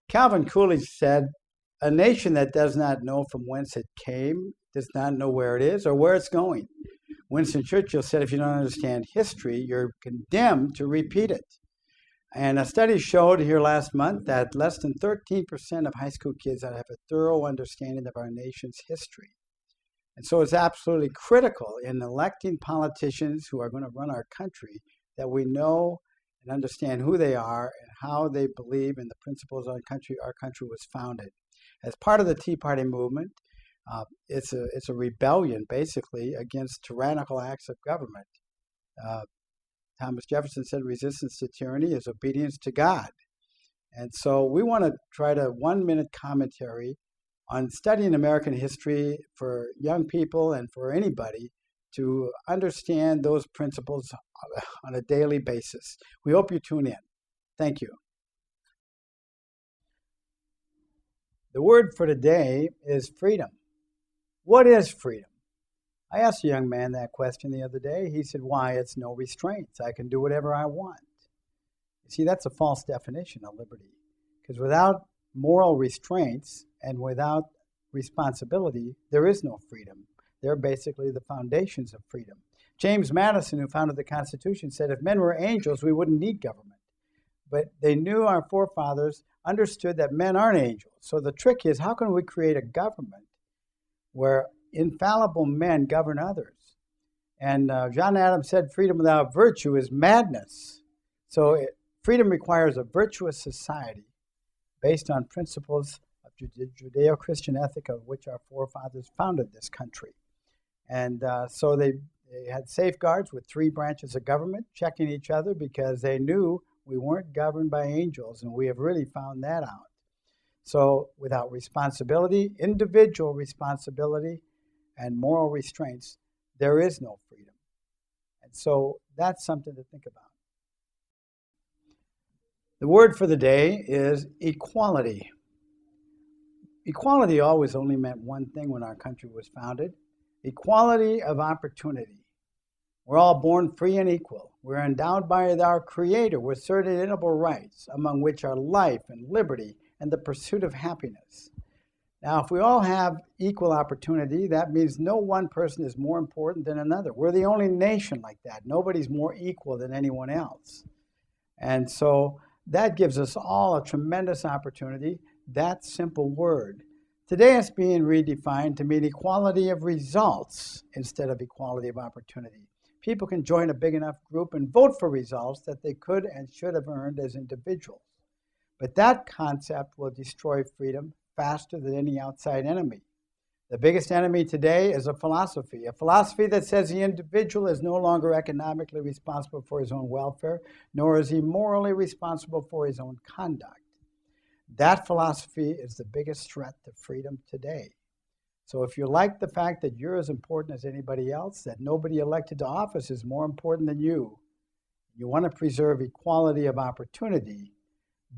Calvin Coolidge said, "A nation that does not know from whence it came does not know where it is or where it's going." Winston Churchill said, "If you don't understand history, you're condemned to repeat it." And a study showed here last month that less than 13% of high school kids have a thorough understanding of our nation's history. And so it's absolutely critical in electing politicians who are going to run our country that we know and understand who they are and how they believe in the principles our country was founded. As part of the Tea Party movement, it's a rebellion, basically, against tyrannical acts of government. Thomas Jefferson said resistance to tyranny is obedience to God. And so we want to try to 1-minute commentary on studying American history for young people and for anybody to understand those principles on a daily basis. We hope you tune in. Thank you. The word for today is freedom. What is freedom? I asked a young man that question the other day. He said, "Why, it's no restraints. I can do whatever I want." You see, that's a false definition of liberty. Because without moral restraints and without responsibility, there is no freedom. They're basically the foundations of freedom. James Madison, who founded the Constitution, said if men were angels, we wouldn't need government. But they knew, our forefathers understood that men aren't angels. So the trick is, how can we create a government where infallible men govern others? And John Adams said freedom without virtue is madness. So freedom requires a virtuous society based on principles of Judeo-Christian ethic of which our forefathers founded this country. And so they had safeguards with 3 branches of government checking each other because they knew we weren't governed by angels, and we have really found that out. So without responsibility, individual responsibility, and moral restraints, there is no freedom. And so that's something to think about. The word for the day is equality. Equality always only meant one thing when our country was founded: equality of opportunity. We're all born free and equal. We're endowed by our Creator with certain inalienable rights, among which are life and liberty and the pursuit of happiness. Now, if we all have equal opportunity, that means no one person is more important than another. We're the only nation like that. Nobody's more equal than anyone else. And so that gives us all a tremendous opportunity, that simple word. Today it's being redefined to mean equality of results instead of equality of opportunity. People can join a big enough group and vote for results that they could and should have earned as individuals. But that concept will destroy freedom faster than any outside enemy. The biggest enemy today is a philosophy that says the individual is no longer economically responsible for his own welfare, nor is he morally responsible for his own conduct. That philosophy is the biggest threat to freedom today. So if you like the fact that you're as important as anybody else, that nobody elected to office is more important than you want to preserve equality of opportunity,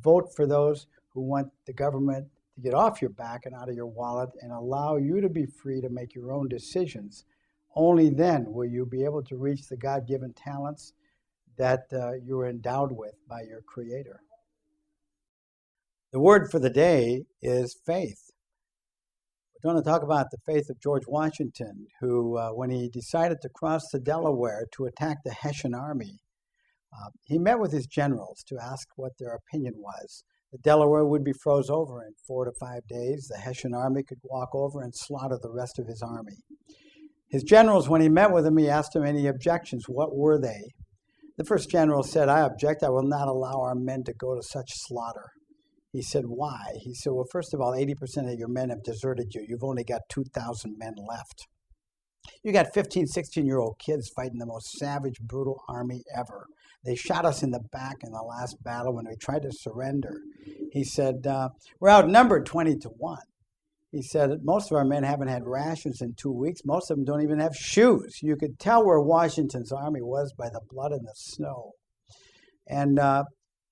vote for those who want the government to get off your back and out of your wallet and allow you to be free to make your own decisions. Only then will you be able to reach the God-given talents that you're endowed with by your Creator. The word for the day is faith. We're going to talk about the faith of George Washington, who, when he decided to cross the Delaware to attack the Hessian army, he met with his generals to ask what their opinion was. The Delaware would be froze over in 4 to 5 days. The Hessian army could walk over and slaughter the rest of his army. His generals, when he met with them, he asked them any objections. What were they? The first general said, "I object. I will not allow our men to go to such slaughter." He said, "Why?" He said, "Well, first of all, 80% of your men have deserted you. You've only got 2,000 men left. You got 15, 16-year-old kids fighting the most savage, brutal army ever. They shot us in the back in the last battle when we tried to surrender." He said, "We're outnumbered 20-1. He said, "Most of our men haven't had rations in 2 weeks. Most of them don't even have shoes. You could tell where Washington's army was by the blood and the snow." And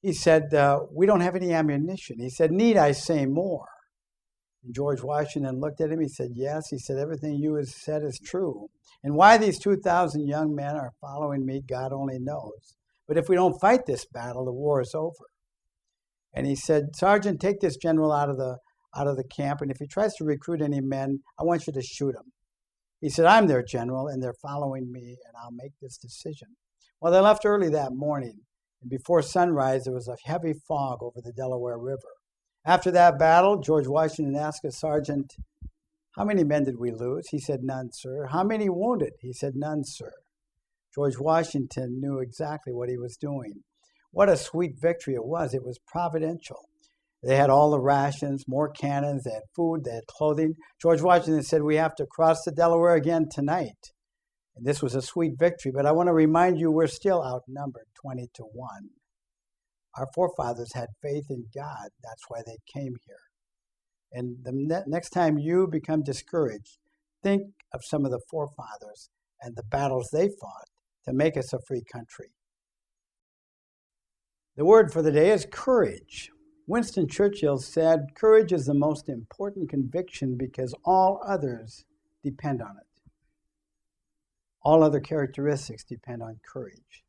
he said, "We don't have any ammunition." He said, "Need I say more?" And George Washington looked at him. He said, "Yes." He said, "Everything you have said is true. And why these 2,000 young men are following me, God only knows. But if we don't fight this battle, the war is over." And he said, Sergeant, take this general out of the camp, and if he tries to recruit any men, I want you to shoot him. He said, I'm their general, and they're following me, and I'll make this decision. Well, they left early that morning, and before sunrise, there was a heavy fog over the Delaware River. After that battle, George Washington asked a sergeant, how many men did we lose? He said, none, sir. How many wounded? He said, none, sir. George Washington knew exactly what he was doing. What a sweet victory it was. It was providential. They had all the rations, more cannons, they had food, they had clothing. George Washington said, we have to cross the Delaware again tonight. And this was a sweet victory, but I want to remind you we're still outnumbered 20-1. Our forefathers had faith in God. That's why they came here. And the next time you become discouraged, think of some of the forefathers and the battles they fought to make us a free country. The word for the day is courage. Winston Churchill said, courage is the most important conviction because all others depend on it. All other characteristics depend on courage.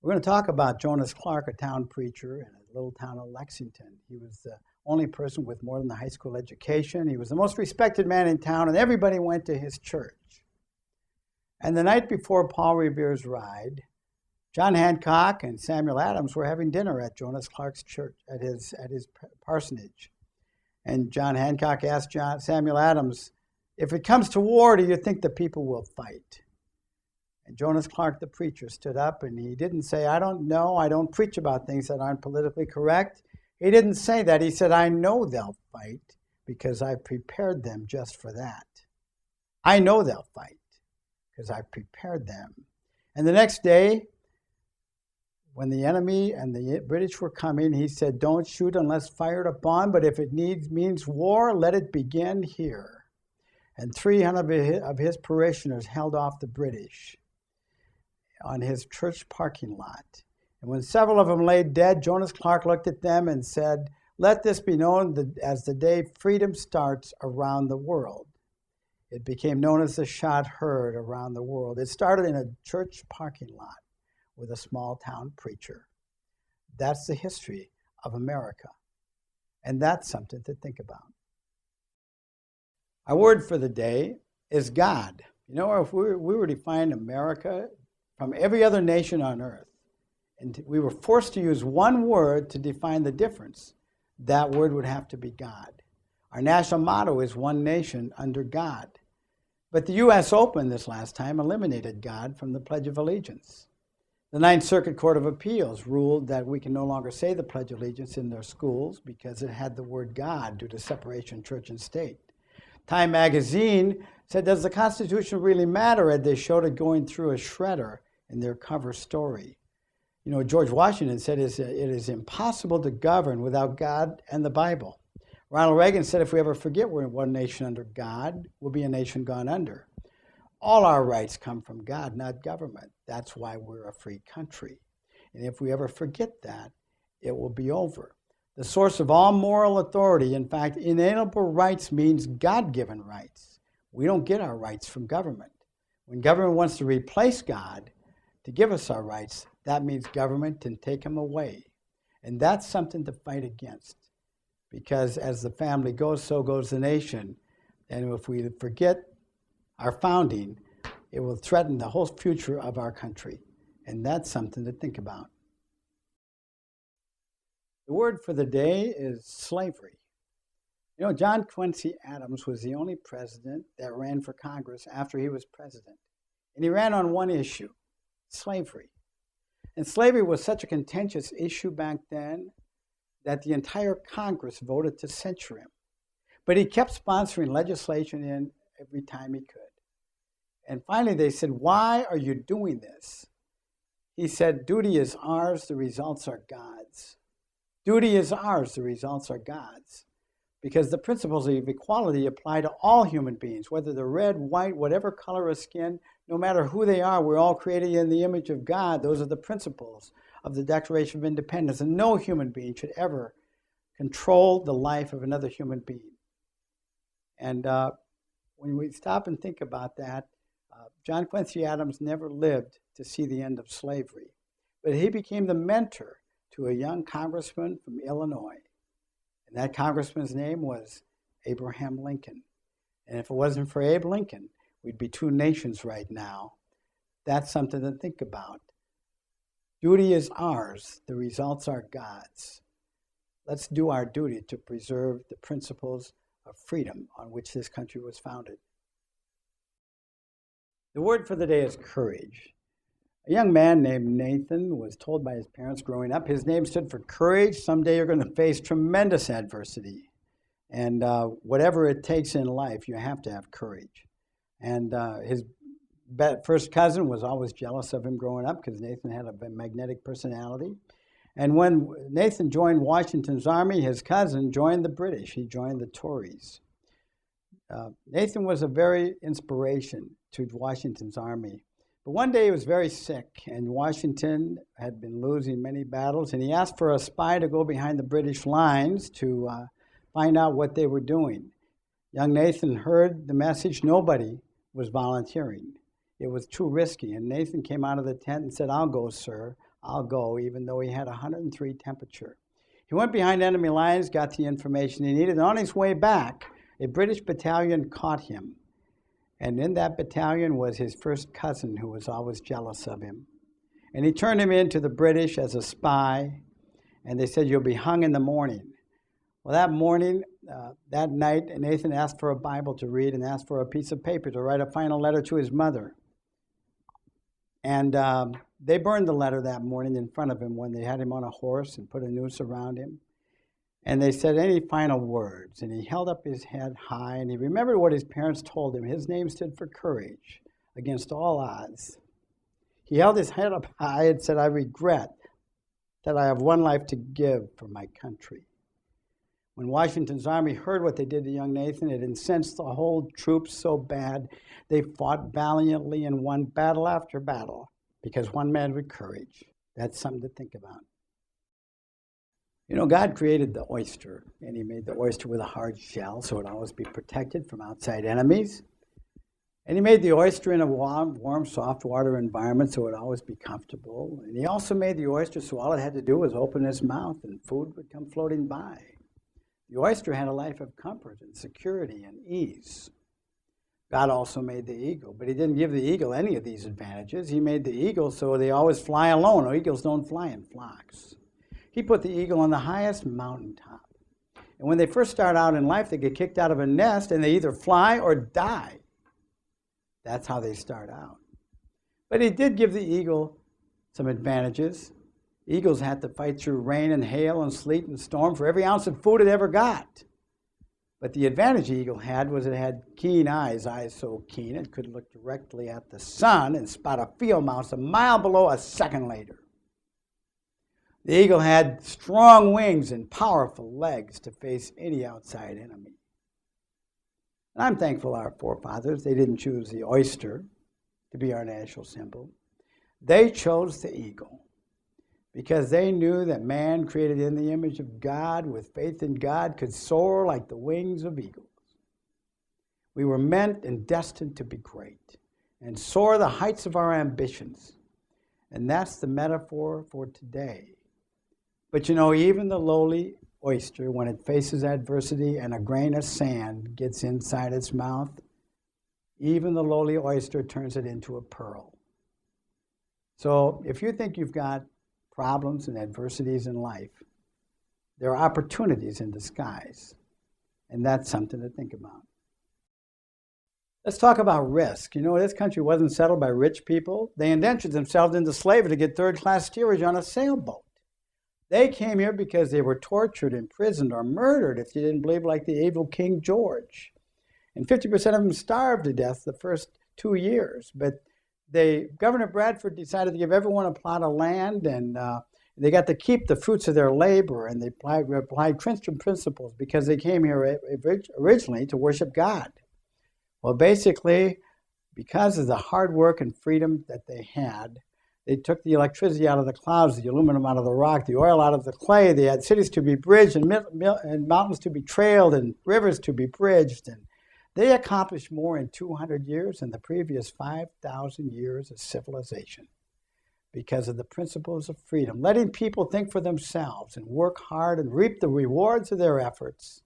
We're going to talk about Jonas Clark, a town preacher in a little town of Lexington. He was the only person with more than a high school education. He was the most respected man in town, and everybody went to his church. And the night before Paul Revere's ride, John Hancock and Samuel Adams were having dinner at Jonas Clark's church, at his parsonage. And John Hancock asked Samuel Adams, if it comes to war, do you think the people will fight? And Jonas Clark, the preacher, stood up and he didn't say, I don't know, I don't preach about things that aren't politically correct. He didn't say that. He said, I know they'll fight because I've prepared them just for that. I know they'll fight because I've prepared them. And the next day, when the enemy and the British were coming, he said, don't shoot unless fired upon, but if it means war, let it begin here. And 300 of his parishioners held off the British on his church parking lot. And when several of them lay dead, Jonas Clark looked at them and said, let this be known as the day freedom starts around the world. It became known as the shot heard around the world. It started in a church parking lot with a small town preacher. That's the history of America. And that's something to think about. Our word for the day is God. You know, if we were to define America from every other nation on earth, and we were forced to use one word to define the difference, that word would have to be God. Our national motto is one nation under God. But the U.S. Open this last time eliminated God from the Pledge of Allegiance. The Ninth Circuit Court of Appeals ruled that we can no longer say the Pledge of Allegiance in their schools because it had the word God due to separation of church and state. Time magazine said, does the Constitution really matter? And they showed it going through a shredder in their cover story. You know, George Washington said it is impossible to govern without God and the Bible. Ronald Reagan said if we ever forget we're one nation under God, we'll be a nation gone under. All our rights come from God, not government. That's why we're a free country. And if we ever forget that, it will be over. The source of all moral authority, in fact, inalienable rights means God-given rights. We don't get our rights from government. When government wants to replace God to give us our rights, that means government can take them away. And that's something to fight against. Because as the family goes, so goes the nation. And if we forget our founding, it will threaten the whole future of our country. And that's something to think about. The word for the day is slavery. You know, John Quincy Adams was the only president that ran for Congress after he was president. And he ran on one issue, slavery. And slavery was such a contentious issue back then that the entire Congress voted to censure him. But he kept sponsoring legislation in every time he could. And finally they said, why are you doing this? He said, duty is ours, the results are God's. Duty is ours, the results are God's. Because the principles of equality apply to all human beings, whether they're red, white, whatever color of skin, no matter who they are, we're all created in the image of God. Those are the principles of the Declaration of Independence. And no human being should ever control the life of another human being. And when we stop and think about that, John Quincy Adams never lived to see the end of slavery. But he became the mentor to a young congressman from Illinois. And that congressman's name was Abraham Lincoln. And if it wasn't for Abe Lincoln, we'd be two nations right now. That's something to think about. Duty is ours. The results are God's. Let's do our duty to preserve the principles of freedom on which this country was founded. The word for the day is courage. A young man named Nathan was told by his parents growing up, his name stood for courage. Someday you're going to face tremendous adversity. And whatever it takes in life, you have to have courage. And his first cousin was always jealous of him growing up because Nathan had a magnetic personality. And when Nathan joined Washington's army, his cousin joined the British. He joined the Tories. Nathan was a very inspiration to Washington's army. But one day he was very sick, and Washington had been losing many battles, and he asked for a spy to go behind the British lines to find out what they were doing. Young Nathan heard the message. Nobody was volunteering. It was too risky, and Nathan came out of the tent and said, "I'll go, sir. I'll go," even though he had 103 temperature. He went behind enemy lines, got the information he needed, and on his way back, a British battalion caught him. And in that battalion was his first cousin, who was always jealous of him. And he turned him in to the British as a spy, and they said, "You'll be hung in the morning." Well, that morning, that night, Nathan asked for a Bible to read and asked for a piece of paper to write a final letter to his mother. And they burned the letter that morning in front of him when they had him on a horse and put a noose around him. And they said, "Any final words?" And he held up his head high, and he remembered what his parents told him. His name stood for courage against all odds. He held his head up high and said, "I regret that I have one life to give for my country." When Washington's army heard what they did to young Nathan, it incensed the whole troops so bad they fought valiantly and won battle after battle because one man with courage. That's something to think about. You know, God created the oyster, and he made the oyster with a hard shell so it would always be protected from outside enemies. And he made the oyster in a warm, soft water environment so it would always be comfortable. And he also made the oyster so all it had to do was open its mouth and food would come floating by. The oyster had a life of comfort and security and ease. God also made the eagle, but he didn't give the eagle any of these advantages. He made the eagle so they always fly alone. Eagles don't fly in flocks. He put the eagle on the highest mountaintop. And when they first start out in life, they get kicked out of a nest and they either fly or die. That's how they start out. But he did give the eagle some advantages. Eagles had to fight through rain and hail and sleet and storm for every ounce of food it ever got. But the advantage the eagle had was it had keen eyes so keen it could look directly at the sun and spot a field mouse a mile below a second later. The eagle had strong wings and powerful legs to face any outside enemy. And I'm thankful our forefathers, they didn't choose the oyster to be our national symbol. They chose the eagle because they knew that man created in the image of God with faith in God could soar like the wings of eagles. We were meant and destined to be great and soar the heights of our ambitions. And that's the metaphor for today. But you know, even the lowly oyster, when it faces adversity and a grain of sand gets inside its mouth, even the lowly oyster turns it into a pearl. So if you think you've got problems and adversities in life, there are opportunities in disguise, and that's something to think about. Let's talk about risk. You know, this country wasn't settled by rich people. They indentured themselves into slavery to get third-class steerage on a sailboat. They came here because they were tortured, imprisoned, or murdered if you didn't believe like the evil King George. And 50% of them starved to death the first 2 years. But Governor Bradford decided to give everyone a plot of land, and they got to keep the fruits of their labor, and they applied Christian principles because they came here originally to worship God. Well, basically, because of the hard work and freedom that they had, they took the electricity out of the clouds, the aluminum out of the rock, the oil out of the clay. They had cities to be bridged and mountains to be trailed and rivers to be bridged. And they accomplished more in 200 years than the previous 5,000 years of civilization. because of the principles of freedom, letting people think for themselves and work hard and reap the rewards of their efforts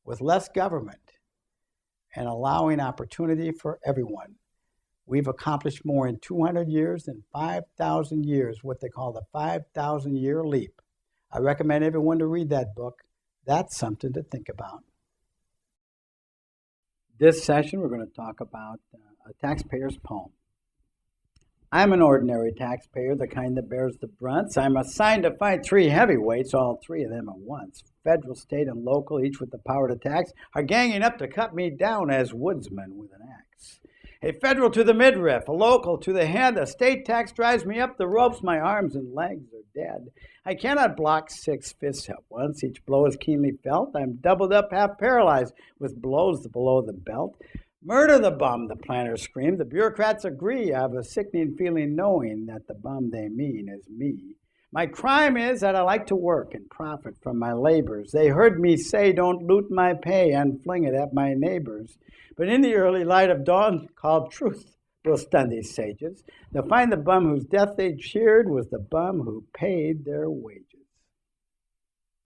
with less government and allowing opportunity for everyone. We've accomplished more in 200 years than 5,000 years, what they call the 5,000-year leap. I recommend everyone to read that book. That's something to think about. This session, we're going to talk about a taxpayer's poem. I'm an ordinary taxpayer, the kind that bears the brunts. I'm assigned to fight three heavyweights, all three of them at once. Federal, state, and local, each with the power to tax, are ganging up to cut me down as woodsmen with an axe. A federal to the midriff, a local to the head, a state tax drives me up the ropes, my arms and legs are dead. I cannot block 6 fists at once, each blow is keenly felt. I'm doubled up, half paralyzed, with blows below the belt. Murder the bum, the planners scream. The bureaucrats agree. I have a sickening feeling knowing that the bum they mean is me. My crime is that I like to work and profit from my labors. They heard me say, don't loot my pay and fling it at my neighbors. But in the early light of dawn, called truth will stun these sages. They'll find the bum whose death they cheered was the bum who paid their wages.